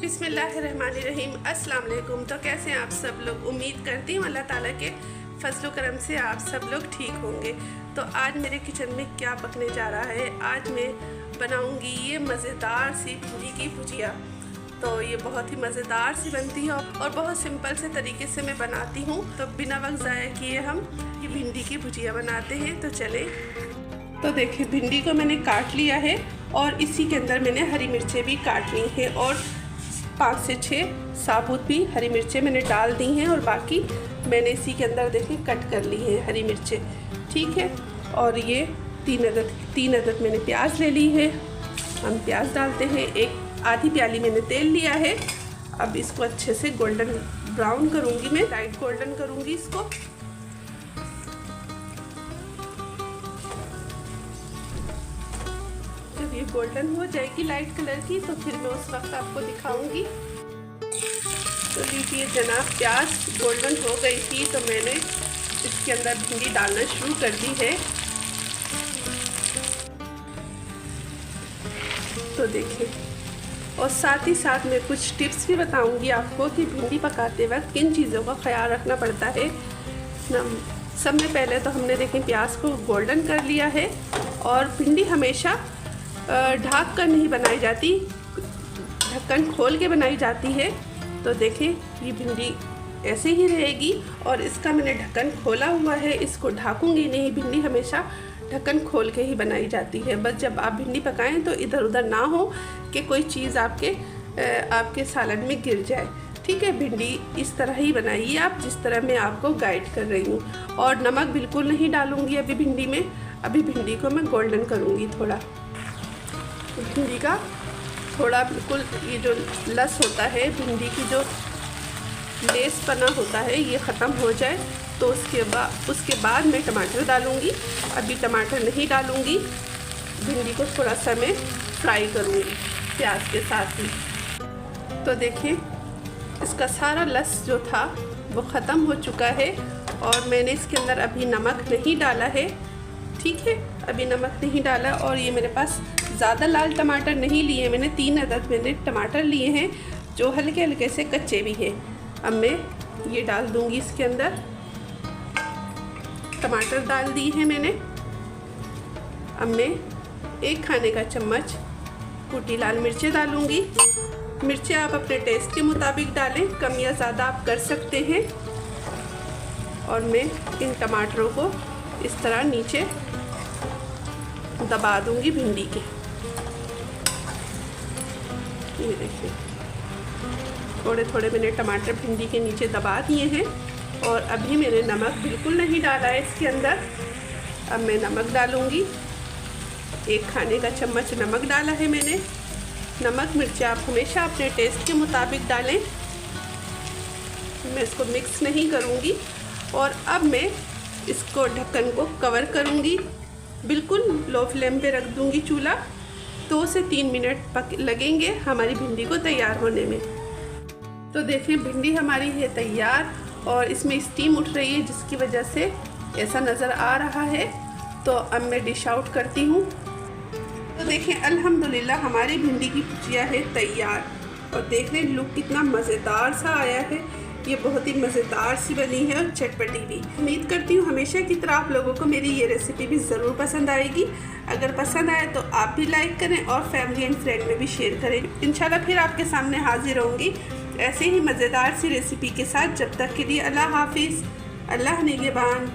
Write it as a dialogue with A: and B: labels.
A: बिस्मिल्लाहिर्रहमानिर्रहीम। अस्सलाम वालेकुम। तो कैसे हैं आप सब लोग? उम्मीद करती हूँ अल्लाह ताला के फजल करम से आप सब लोग ठीक होंगे। तो आज मेरे किचन में क्या पकने जा रहा है, आज मैं बनाऊंगी ये मज़ेदार सी भिंडी की भुजिया। तो ये बहुत ही मज़ेदार सी बनती है और बहुत सिंपल से तरीके से मैं बनाती हूँ। तो बिना वक्त ज़ाया किए हम ये भिंडी की भुजिया बनाते हैं। तो चले। तो देखिए, भिंडी को मैंने काट लिया है और इसी के अंदर मैंने हरी मिर्चें भी काट ली हैं और 5 से 6 साबुत भी हरी मिर्चें मैंने डाल दी हैं और बाकी मैंने इसी के अंदर देखिए कट कर ली हैं हरी मिर्चें, ठीक है। और ये 3 अदद मैंने प्याज ले ली है। हम प्याज डालते हैं। एक आधी प्याली मैंने तेल लिया है। अब इसको अच्छे से गोल्डन ब्राउन करूँगी, मैं लाइट गोल्डन करूँगी इसको। जब ये गोल्डन हो जाएगी लाइट कलर की तो फिर मैं उस वक्त आपको दिखाऊंगी। तो लीजिए जनाब, प्याज गोल्डन हो गई थी तो मैंने इसके अंदर भिंडी डालना शुरू कर दी है। तो देखिए, और साथ ही साथ मैं कुछ टिप्स भी बताऊंगी आपको कि भिंडी पकाते वक्त किन चीज़ों का ख्याल रखना पड़ता है। सब में पहले तो हमने देखें प्याज को गोल्डन कर लिया है और भिंडी हमेशा ढक कर नहीं बनाई जाती, ढक्कन खोल के बनाई जाती है। तो देखें, ये भिंडी ऐसे ही रहेगी और इसका मैंने ढक्कन खोला हुआ है, इसको ढाकूंगी नहीं। भिंडी हमेशा ढक्कन खोल के ही बनाई जाती है। बस जब आप भिंडी पकाएं तो इधर उधर ना हो कि कोई चीज़ आपके सालन में गिर जाए, ठीक है। भिंडी इस तरह ही बनाइए आप, जिस तरह मैं आपको गाइड कर रही हूँ। और नमक बिल्कुल नहीं डालूँगी अभी भिंडी में। अभी भिंडी को मैं गोल्डन करूँगी थोड़ा। भिंडी का थोड़ा बिल्कुल ये जो लस होता है, भिंडी की जो लेसपना होता है, ये ख़त्म हो जाए तो उसके बाद मैं टमाटर डालूँगी। अभी टमाटर नहीं डालूँगी। भिंडी को थोड़ा सा मैं फ्राई करूँगी प्याज के साथ ही। तो देखिए, इसका सारा लस जो था वो ख़त्म हो चुका है और मैंने इसके अंदर अभी नमक नहीं डाला है, ठीक है। अभी नमक नहीं डाला। और ये मेरे पास ज़्यादा लाल टमाटर नहीं लिए मैंने, 3 अदद मैंने टमाटर लिए हैं जो हल्के हल्के से कच्चे भी हैं। अब मैं ये डाल दूँगी इसके अंदर। टमाटर डाल दी है मैंने। अब मैं 1 खाने का चम्मच कुटी लाल मिर्चें डालूँगी। मिर्चें आप अपने टेस्ट के मुताबिक डालें, कम या ज़्यादा आप कर सकते हैं। और मैं इन टमाटरों को इस तरह नीचे दबा दूंगी भिंडी के। ये देखिए, थोड़े थोड़े मैंने टमाटर भिंडी के नीचे दबा दिए हैं। और अभी मैंने नमक बिल्कुल नहीं डाला है इसके अंदर। अब मैं नमक डालूंगी। 1 खाने का चम्मच नमक डाला है मैंने। नमक मिर्ची आप हमेशा अपने टेस्ट के मुताबिक डालें। मैं इसको मिक्स नहीं करूंगी। और अब मैं इसको ढक्कन को कवर करूंगी, बिल्कुल लो फ्लेम पे रख दूंगी चूल्हा। 2 से 3 मिनट लगेंगे हमारी भिंडी को तैयार होने में। तो देखिए, भिंडी हमारी है तैयार और इसमें स्टीम उठ रही है जिसकी वजह से ऐसा नज़र आ रहा है। तो अब मैं डिश आउट करती हूँ। तो देखिए, अल्हम्दुलिल्लाह हमारी भिंडी की भुजिया है तैयार। और देख रहे लुक कितना मज़ेदार सा आया है। ये बहुत ही मज़ेदार सी बनी है और चटपटी भी। उम्मीद करती हूँ हमेशा की तरह आप लोगों को मेरी ये रेसिपी भी ज़रूर पसंद आएगी। अगर पसंद आए तो आप भी लाइक करें और फैमिली एंड फ्रेंड में भी शेयर करें। इंशाल्लाह फिर आपके सामने हाजिर होंगी ऐसे ही मज़ेदार सी रेसिपी के साथ। जब तक के लिए अल्लाह हाफिज़, अल्लाह निगहबान।